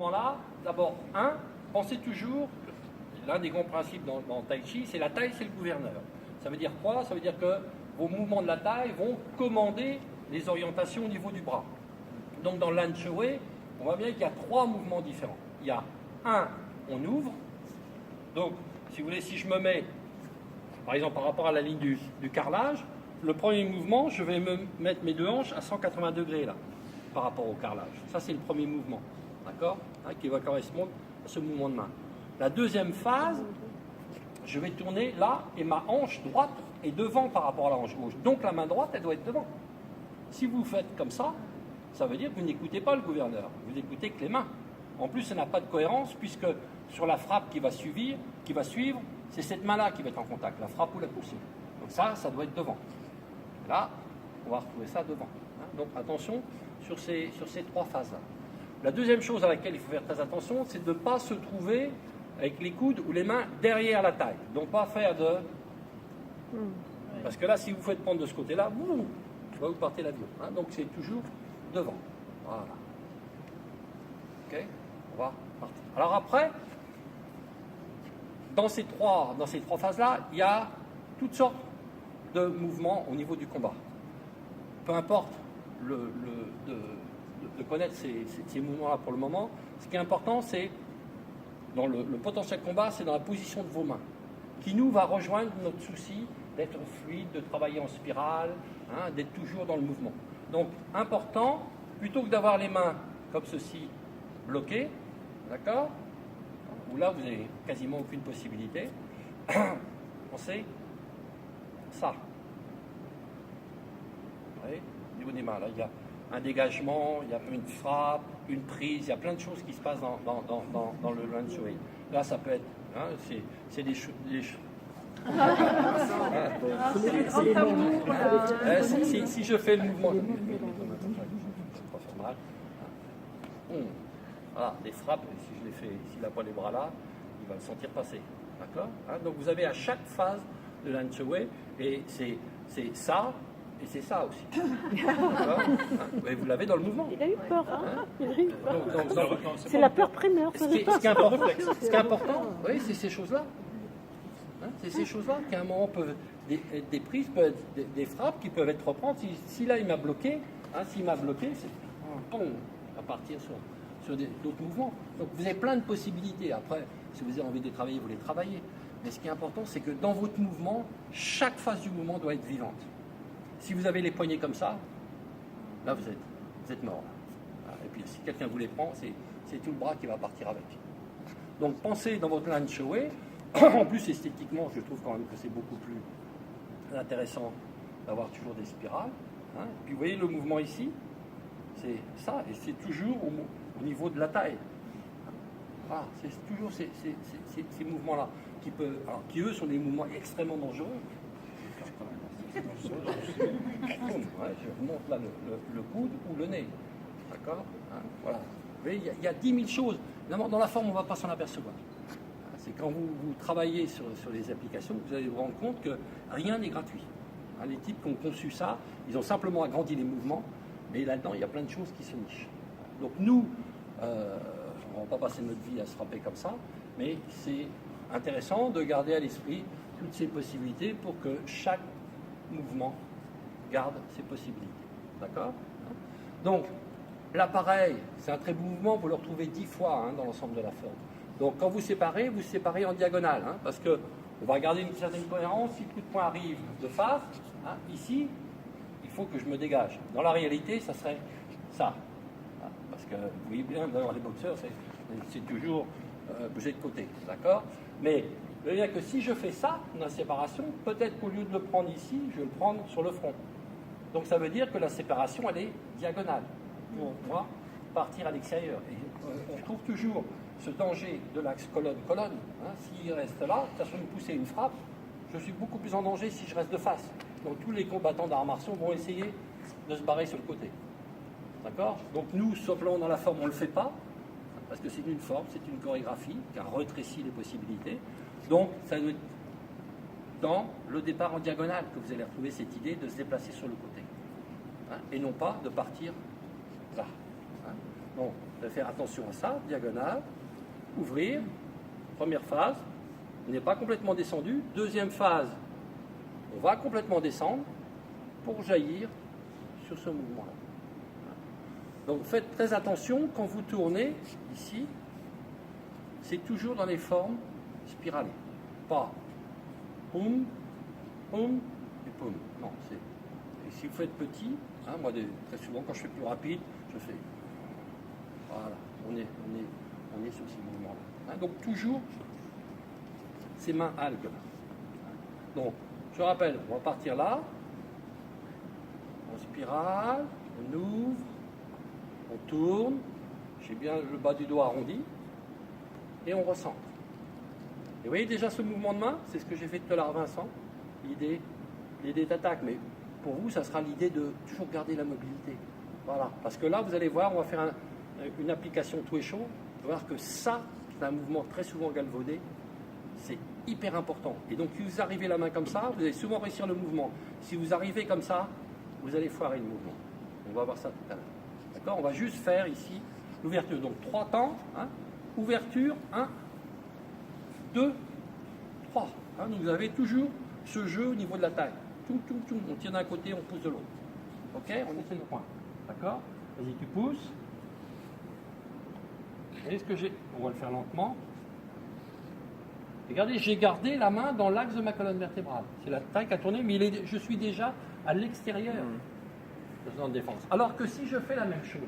mouvement-là, d'abord, pensez toujours, l'un des grands principes dans le Tai Chi, c'est la taille, c'est le gouverneur. Ça veut dire quoi? Ça veut dire que vos mouvements de la taille vont commander les orientations au niveau du bras. Donc dans l'An Chue, on voit bien qu'il y a 3 mouvements différents. Il y a on ouvre. Donc, si vous voulez, si je me mets, par exemple, par rapport à la ligne du carrelage, le premier mouvement, je vais me mettre mes 2 hanches à 180 degrés là, par rapport au carrelage. Ça, c'est le premier mouvement, d'accord, qui va correspondre à ce mouvement de main. La deuxième phase, je vais tourner là et ma hanche droite est devant par rapport à la hanche gauche. Donc la main droite, elle doit être devant. Si vous faites comme ça, ça veut dire que vous n'écoutez pas le gouverneur, vous écoutez que les mains. En plus, ça n'a pas de cohérence puisque sur la frappe qui va suivre, c'est cette main-là qui va être en contact, la frappe ou la poussée. Donc ça doit être devant. Là, on va retrouver ça devant. Donc attention sur ces 3 phases-là. La deuxième chose à laquelle il faut faire très attention, c'est de ne pas se trouver avec les coudes ou les mains derrière la taille. Donc pas faire de... Parce que là, si vous faites prendre de ce côté-là, vous partez l'avion. Donc c'est toujours devant. Voilà. Ok, on va partir. Alors après, dans ces trois phases-là, il y a toutes sortes de mouvements au niveau du combat. Peu importe de connaître ces mouvements-là pour le moment, ce qui est important, c'est dans le potentiel combat, c'est dans la position de vos mains, qui nous va rejoindre notre souci d'être fluide, de travailler en spirale, d'être toujours dans le mouvement. Donc, important, plutôt que d'avoir les mains comme ceci, bloquées, d'accord, où là, vous n'avez quasiment aucune possibilité, pensez ça. Vous voyez, au niveau des mains, là, il y a un dégagement, il y a une frappe, une prise, il y a plein de choses qui se passent dans le Lan Chui. Là, ça peut être, c'est des choses. Si je fais le mouvement, voilà, des frappes, si je les fais, s'il n'a pas les bras là, il va le sentir passer. D'accord, donc vous avez à chaque phase de Lan Chui, et c'est ça. Et c'est ça aussi. Et vous l'avez dans le mouvement. Il a eu peur. Il a eu peur. C'est la peur primaire. Ce qui est important, oui, c'est ces choses-là. C'est ces choses-là qui, à un moment, peuvent être des prises, peuvent être des frappes qui peuvent être reprises. Si là, il m'a bloqué, s'il m'a bloqué, c'est à partir sur d'autres mouvements. Donc, vous avez plein de possibilités. Après, si vous avez envie de les travailler, vous les travaillez. Mais ce qui est important, c'est que dans votre mouvement, chaque phase du mouvement doit être vivante. Si vous avez les poignets comme ça, là vous êtes mort. Et puis si quelqu'un vous les prend, c'est tout le bras qui va partir avec. Donc pensez dans votre Lan Chui. En plus esthétiquement, je trouve quand même que c'est beaucoup plus intéressant d'avoir toujours des spirales. Puis vous voyez le mouvement ici, c'est ça, et c'est toujours au niveau de la taille. Voilà, c'est toujours ces mouvements-là qui eux sont des mouvements extrêmement dangereux. Je remonte là le coude ou le nez. D'accord, voilà. Vous voyez, il y a 10 000 choses. Évidemment, dans la forme, on ne va pas s'en apercevoir. C'est quand vous travaillez sur les applications que vous allez vous rendre compte que rien n'est gratuit. Les types qui ont conçu ça, ils ont simplement agrandi les mouvements, mais là-dedans, il y a plein de choses qui se nichent. Donc nous, on ne va pas passer notre vie à se frapper comme ça, mais c'est intéressant de garder à l'esprit toutes ces possibilités pour que chaque mouvement garde ses possibilités. D'accord? Donc, l'appareil, c'est un très beau mouvement, vous le retrouvez 10 fois dans l'ensemble de la forme. Donc, quand vous séparez en diagonale, parce que on va garder une certaine cohérence. Si le coup de poing arrive de face, ici, il faut que je me dégage. Dans la réalité, ça serait ça. Parce que vous voyez bien, dans les boxeurs, c'est toujours bouger de côté. D'accord? Mais ça veut dire que si je fais ça, dans la séparation, peut-être qu'au lieu de le prendre ici, je vais le prendre sur le front. Donc ça veut dire que la séparation, elle est diagonale pour moi partir à l'extérieur. Et on trouve toujours ce danger de l'axe colonne-colonne. S'il reste là, que ce soit une poussée, une frappe, je suis beaucoup plus en danger si je reste de face. Donc tous les combattants d'arts martiaux vont essayer de se barrer sur le côté. D'accord? Donc nous, simplement dans la forme, on ne le fait pas, parce que c'est une forme, c'est une chorégraphie qui a rétréci les possibilités. Donc, ça doit être dans le départ en diagonale que vous allez retrouver cette idée de se déplacer sur le côté. Et non pas de partir là. Donc, vous allez faire attention à ça, diagonale, ouvrir, première phase, on n'est pas complètement descendu, deuxième phase, on va complètement descendre pour jaillir sur ce mouvement-là. Donc faites très attention quand vous tournez ici, c'est toujours dans les formes spiralées, pas poum, poum et poum. Non, c'est. Et si vous faites petit, hein, moi très souvent quand je fais plus rapide, je fais. Voilà, on est sur ces mouvements-là. Hein, donc toujours ces mains algues. Donc je rappelle, on va partir là, on spirale, on ouvre, on tourne, j'ai bien le bas du doigt arrondi, et on recentre. Et vous voyez déjà ce mouvement de main, c'est ce que j'ai fait tout à l'heure, Vincent, l'idée d'attaque, mais pour vous, ça sera l'idée de toujours garder la mobilité. Voilà, parce que là, vous allez voir, on va faire une application tout et chaud, vous allez voir que ça, c'est un mouvement très souvent galvaudé, c'est hyper important. Et donc, si vous arrivez la main comme ça, vous allez souvent réussir le mouvement. Si vous arrivez comme ça, vous allez foirer le mouvement. On va voir ça tout à l'heure. D'accord ? On va juste faire ici l'ouverture. Donc, 3 temps. Hein, ouverture, 1, 2, 3. Hein, donc, vous avez toujours ce jeu au niveau de la taille. On tire d'un côté, on pousse de l'autre. Ok ? On essaie le point. D'accord ? Vas-y, tu pousses. Et ce que j'ai... On va le faire lentement. Regardez, j'ai gardé la main dans l'axe de ma colonne vertébrale. C'est la taille qui a tourné, mais je suis déjà à l'extérieur de la zone de défense. Alors que si je fais la même chose,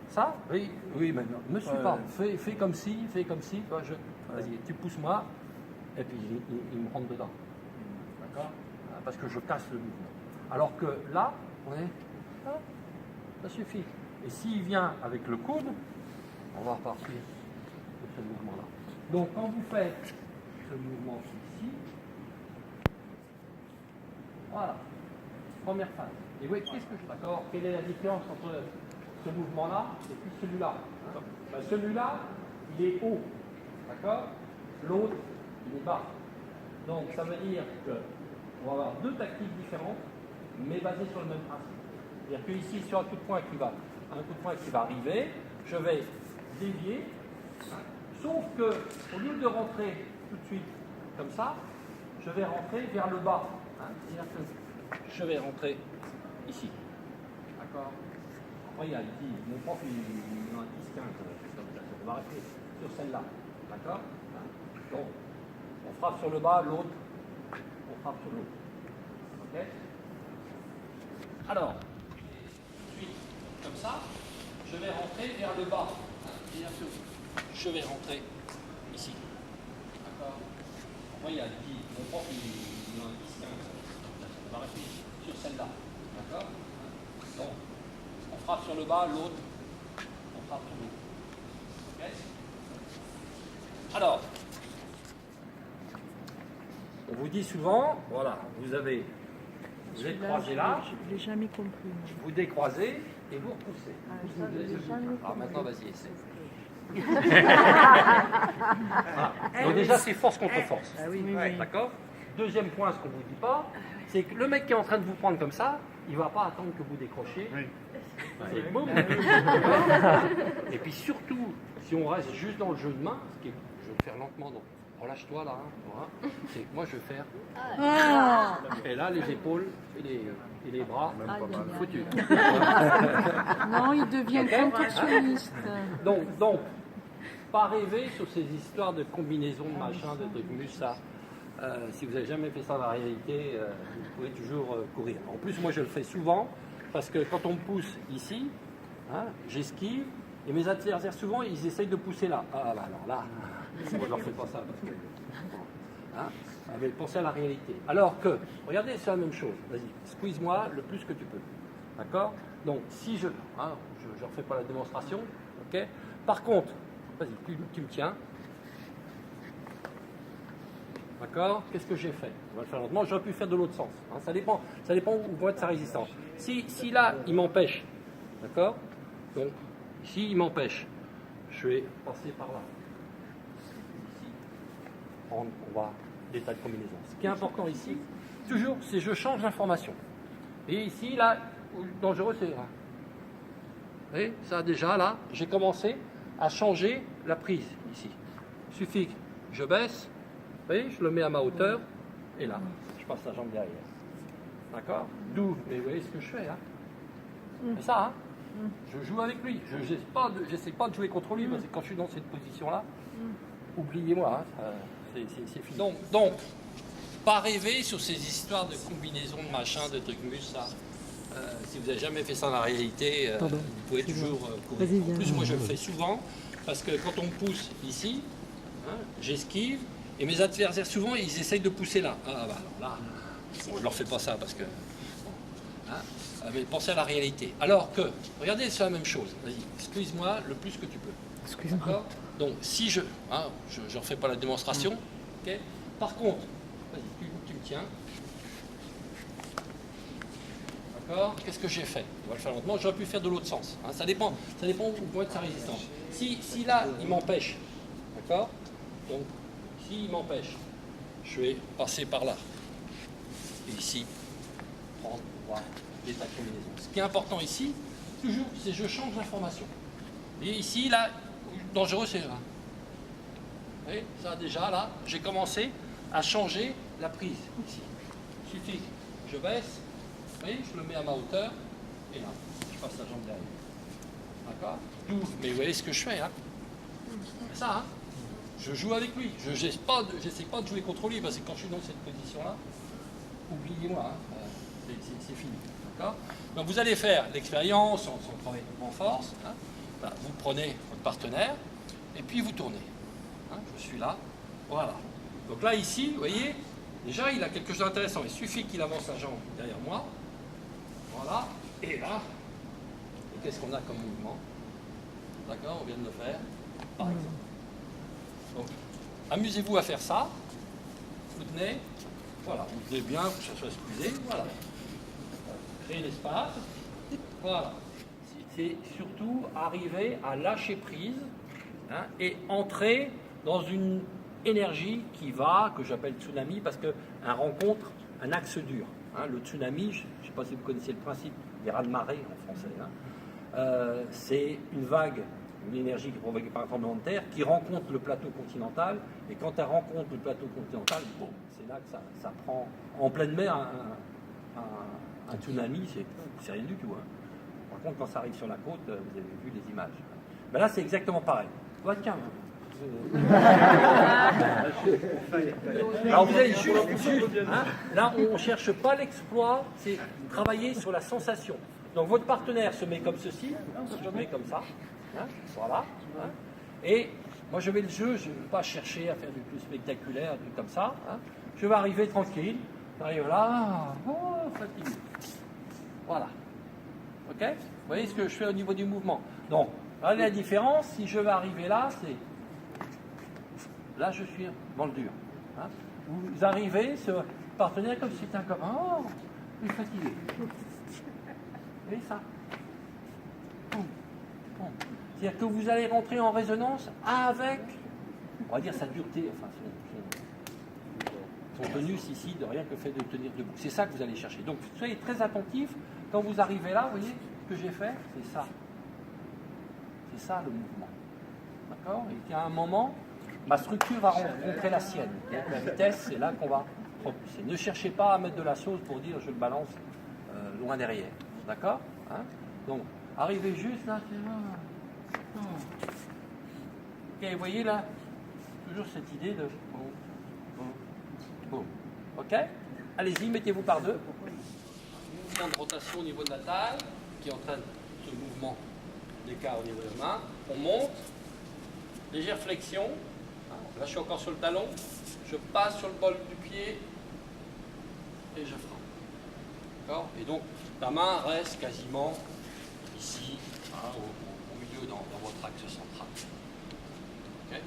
ça, oui, maintenant, ne me suis pas. Fais comme si, vas-y, tu pousses moi, et puis il me rentre dedans. D'accord ? Parce que je casse le mouvement. Alors que là, ça suffit. Et s'il vient avec le coude, on va repartir de ce mouvement-là. Donc, quand vous faites ce mouvement ici, voilà, première phase. Et oui, qu'est-ce que je... D'accord, quelle est la différence entre ce mouvement-là et puis celui-là, hein? Ben, celui-là, il est haut, d'accord? L'autre, il est bas. Donc, ça veut dire qu'on va avoir 2 tactiques différentes, mais basées sur le même principe. C'est-à-dire qu'ici, sur un coup de poing qui va arriver, je vais dévier. Sauf que, au lieu de rentrer tout de suite comme ça, je vais rentrer vers le bas. Hein, c'est-à-dire que je vais rentrer ici. D'accord ? Regarde, ici, mon prof, il a un 10-15. On va rester sur celle-là. D'accord ? Donc, on frappe sur le bas, l'autre, on frappe sur l'autre. Ok ? Alors, ensuite, comme ça, je vais rentrer vers le bas. Hein, c'est-à-dire que je vais rentrer ici. D'accord ? Moi, il y a dit, mon prof, il a un 10-15. On va rester sur celle-là. D'accord ? Donc, on frappe sur le bas, l'autre, on frappe sur l'autre. Ok ? Alors, on vous dit souvent, voilà, vous êtes croisé là. Je ne l'ai jamais compris. Vous décroisez et vous repoussez. Alors maintenant, vas-y, essaie. Donc déjà, c'est force contre force. D'accord ? Deuxième point, ce qu'on ne vous dit pas, c'est que le mec qui est en train de vous prendre comme ça, il ne va pas attendre que vous décrochiez. C'est boum. Et puis surtout, si on reste juste dans le jeu de main, ce qui est, je vais le faire lentement, donc relâche-toi là, hein, c'est que moi je vais faire. Et là, les épaules et les bras, foutus. Non, il devient contorsionniste. Donc, pas rêver sur ces histoires de combinaisons, de machin, de trucs mus, ça. Si vous n'avez jamais fait ça dans la réalité, vous pouvez toujours courir. En plus, moi je le fais souvent, parce que quand on me pousse ici, hein, j'esquive, et mes adversaires souvent, ils essayent de pousser là. Ah bah alors là, moi je leur fais pas ça. Parce que, hein, mais pensez à la réalité. Alors que, regardez, c'est la même chose. Vas-y, squeeze-moi le plus que tu peux. D'accord ? Donc, si je... Hein, je ne refais pas la démonstration. Ok ? Par contre, vas-y, tu me tiens. D'accord ? Qu'est-ce que j'ai fait ? On va le faire lentement. J'aurais pu le faire de l'autre sens. Hein, ça dépend où va être sa résistance. Si là, il m'empêche, d'accord ? Donc, ici, il m'empêche. Je vais passer par là. Ici, on va des tas de combinaisons. Ce qui est important ici, toujours, c'est je change l'information. Et ici, là, dangereux, c'est là. Vous voyez, ça déjà là, j'ai commencé à changer la prise ici. Il suffit que je baisse, vous voyez, je le mets à ma hauteur, et là, je passe la jambe derrière. D'accord? D'où, mais vous voyez ce que je fais, hein? C'est ça, hein? Je joue avec lui. Je n'essaie pas de jouer contre lui, parce que quand je suis dans cette position-là, oubliez-moi, hein, c'est fini. Donc, pas rêver sur ces histoires de combinaisons de machin, de trucs mus, ça. Si vous n'avez jamais fait ça dans la réalité, vous pouvez toujours courir. En plus, moi je le fais souvent, parce que quand on me pousse ici, hein, j'esquive, et mes adversaires souvent ils essayent de pousser là. Ah bah alors là, bon, je leur fais pas ça parce que. Bon, hein, mais pensez à la réalité. Alors que, regardez, c'est la même chose. Vas-y, excuse-moi le plus que tu peux. Excuse-moi. Donc si je. Hein, je ne refais pas la démonstration. Okay. Par contre, vas-y, tu me tiens. Qu'est-ce que j'ai fait? On va le faire lentement. J'aurais pu faire de l'autre sens. Hein. Ça dépend où peut être sa résistance. Si là, il m'empêche, d'accord? Donc, s'il m'empêche, je vais passer par là. Et ici, prendre, voir les combinaisons. Ce qui est important ici, toujours, c'est que je change l'information. Et ici, là, dangereux, c'est là. Vous voyez, ça déjà, là, j'ai commencé à changer la prise. Ici. Il suffit que je baisse. Vous voyez, je le mets à ma hauteur, et là, je passe la jambe derrière. D'accord? Mais vous voyez ce que je fais, hein? C'est ça, hein? Je joue avec lui. Je n'essaie pas de jouer contre lui, parce que quand je suis dans cette position-là, oubliez-moi, hein? C'est fini. D'accord? Donc vous allez faire l'expérience, on travaille en force. Hein? Voilà, vous prenez votre partenaire, et puis vous tournez. Hein? Je suis là. Voilà. Donc là, ici, vous voyez, déjà, il a quelque chose d'intéressant. Il suffit qu'il avance la jambe derrière moi. Voilà, et là, et qu'est-ce qu'on a comme mouvement? D'accord, on vient de le faire, par exemple. Donc, amusez-vous à faire ça. Vous tenez, voilà, vous tenez bien, que ça soit squeezé, voilà. Créez l'espace, voilà. C'est surtout arriver à lâcher prise, hein, et entrer dans une énergie qui va, que j'appelle tsunami, parce qu'un rencontre un axe dur. Hein, le tsunami, je ne sais pas si vous connaissez le principe des raz-de-marée en français, hein, c'est une vague, une énergie qui est provoquée par un tremblement de terre qui rencontre le plateau continental, et quand elle rencontre le plateau continental, bon, c'est là que ça prend en pleine mer un tsunami, c'est rien du tout. Hein. Par contre, quand ça arrive sur la côte, vous avez vu les images. Ben là, c'est exactement pareil. Ouais, tiens, alors vous allez juste, hein, là on ne cherche pas l'exploit, c'est travailler sur la sensation. Donc votre partenaire se met comme ceci, je mets comme ça, hein, voilà, hein, et moi je vais le jeu, je ne vais pas chercher à faire du plus spectaculaire, du comme ça, hein, je vais arriver tranquille, j'arrive là, oh, fatigué, voilà, ok? Vous voyez ce que je fais au niveau du mouvement. Donc, regardez la différence, si je vais arriver là, c'est... Là, je suis dans le dur. Hein. Vous arrivez, ce partenaire, comme si c'était un copain. Oh, il est fatigué. Vous voyez ça? C'est-à-dire que vous allez rentrer en résonance avec, on va dire, sa dureté, enfin, son tonus ici, de rien que le fait de tenir debout. C'est ça que vous allez chercher. Donc, soyez très attentifs. Quand vous arrivez là, vous voyez, ce que j'ai fait, c'est ça. C'est ça le mouvement. D'accord? Et qu'il y a un moment... Ma structure va rencontrer la sienne. Donc la vitesse, c'est là qu'on va propulser. Ne cherchez pas à mettre de la sauce pour dire je le balance loin derrière. D'accord, hein? Donc, arrivez juste là. Ok, vous voyez là, toujours cette idée de... Boum. Ok? Allez-y, mettez-vous par deux. Mouvement de rotation au niveau de la taille, qui entraîne ce mouvement d'écart au niveau de la main. On monte. Légère flexion. Là, je suis encore sur le talon, je passe sur le bol du pied et je frappe. D'accord? Et donc, la main reste quasiment ici, hein, au milieu, dans votre axe central. Okay?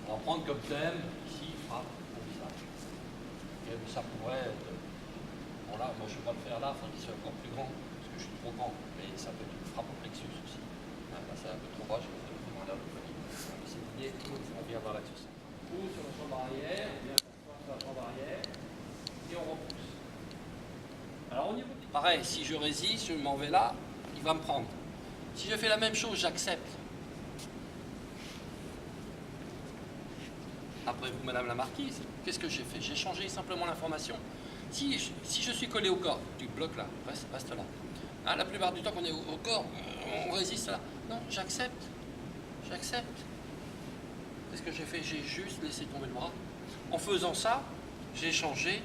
On va prendre comme thème, ici, frappe au visage. Okay? Mais ça pourrait être... Bon là, moi je ne vais pas le faire là, il faut qu'il soit encore plus grand, parce que je suis trop grand. Mais ça peut être une frappe au plexus aussi. Là, c'est un peu trop bas, je vais le demander un peu plus. On vient voir l'axe central. Ou sur la jambe arrière, on vient sur la jambe arrière, et on repousse. Alors au niveau... Pareil, si je résiste, je m'en vais là, il va me prendre. Si je fais la même chose, j'accepte. Après vous, Madame la Marquise, qu'est-ce que j'ai fait? J'ai changé simplement l'information. Si je suis collé au corps, tu bloques là, reste là. Hein, la plupart du temps qu'on est au corps, on résiste là. Non, j'accepte. J'accepte. Qu'est-ce que j'ai fait? J'ai juste laissé tomber le bras. En faisant ça, j'ai changé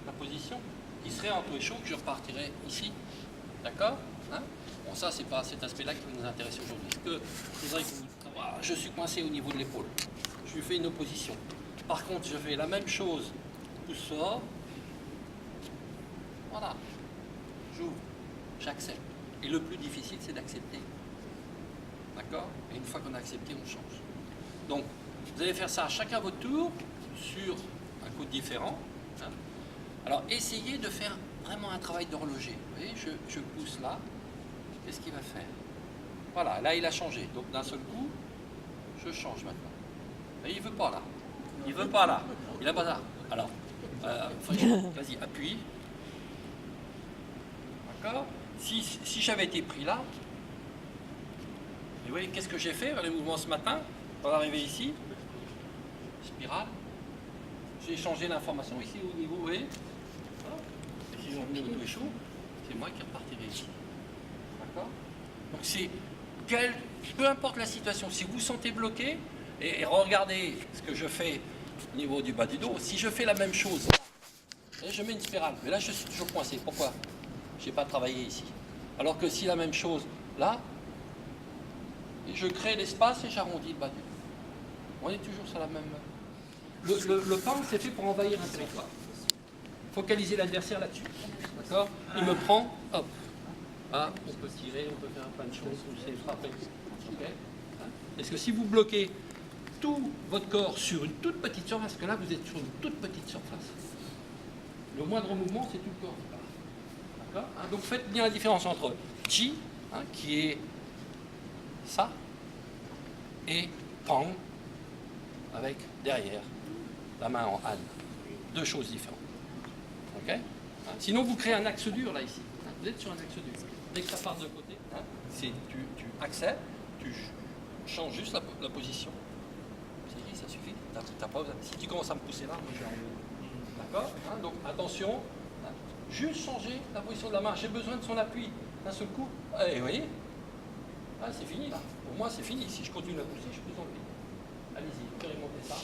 la position. Il serait un peu chaud que je repartirais ici. D'accord, hein? Bon, ça, c'est pas cet aspect-là qui nous intéresse aujourd'hui. Je suis coincé au niveau de l'épaule. Je lui fais une opposition. Par contre, je fais la même chose. Pouce sort. Voilà. J'ouvre. J'accepte. Et le plus difficile, c'est d'accepter. D'accord? Et une fois qu'on a accepté, on change. Donc, vous allez faire ça à chacun votre tour, sur un coup différent. Hein. Alors, essayez de faire vraiment un travail d'horloger. Vous voyez, je pousse là. Qu'est-ce qu'il va faire? Voilà, là, il a changé. Donc, d'un seul coup, je change maintenant. Et il ne veut pas là. Il ne veut pas là. Il n'a pas là. Alors, vas-y, appuie. D'accord? Si j'avais été pris là, et vous voyez, qu'est-ce que j'ai fait, les mouvements ce matin, pour arriver ici, spirale, j'ai changé l'information ici au niveau, vous voyez, voilà. Et si je revenais au tout chaud, c'est moi qui repartirai ici. D'accord? Donc c'est, peu importe la situation, si vous vous sentez bloqué, et regardez ce que je fais au niveau du bas du dos, si je fais la même chose, et je mets une spirale, mais là je suis toujours coincé. Pourquoi? Je n'ai pas travaillé ici. Alors que si la même chose, là, je crée l'espace et j'arrondis le bas du dos. On est toujours sur la même... Le pang, c'est fait pour envahir un territoire. Focaliser l'adversaire là-dessus. D'accord? Il me prend, hop. Ah, on peut tirer, on peut faire plein de choses, c'est frapper. Okay? Parce que si vous bloquez tout votre corps sur une toute petite surface, parce que là, vous êtes sur une toute petite surface, le moindre mouvement, c'est tout le corps. D'accord? Hein, donc faites bien la différence entre chi, hein, qui est ça, et pang, avec derrière la main en han. Deux choses différentes. Okay? Hein, sinon, vous créez un axe dur là, ici. Hein, vous êtes sur un axe dur. Dès que ça part de côté, hein, tu acceptes, tu changes juste la position. C'est dit, ça suffit. T'as pas besoin. Si tu commences à me pousser là, moi je vais en... D'accord? Hein, donc attention. Hein, juste changer la position de la main. J'ai besoin de son appui. D'un seul coup. Et vous voyez? Ah, c'est fini là. Pour moi, c'est fini. Si je continue à pousser, je peux enlever. Allez-y, expérimentez ça.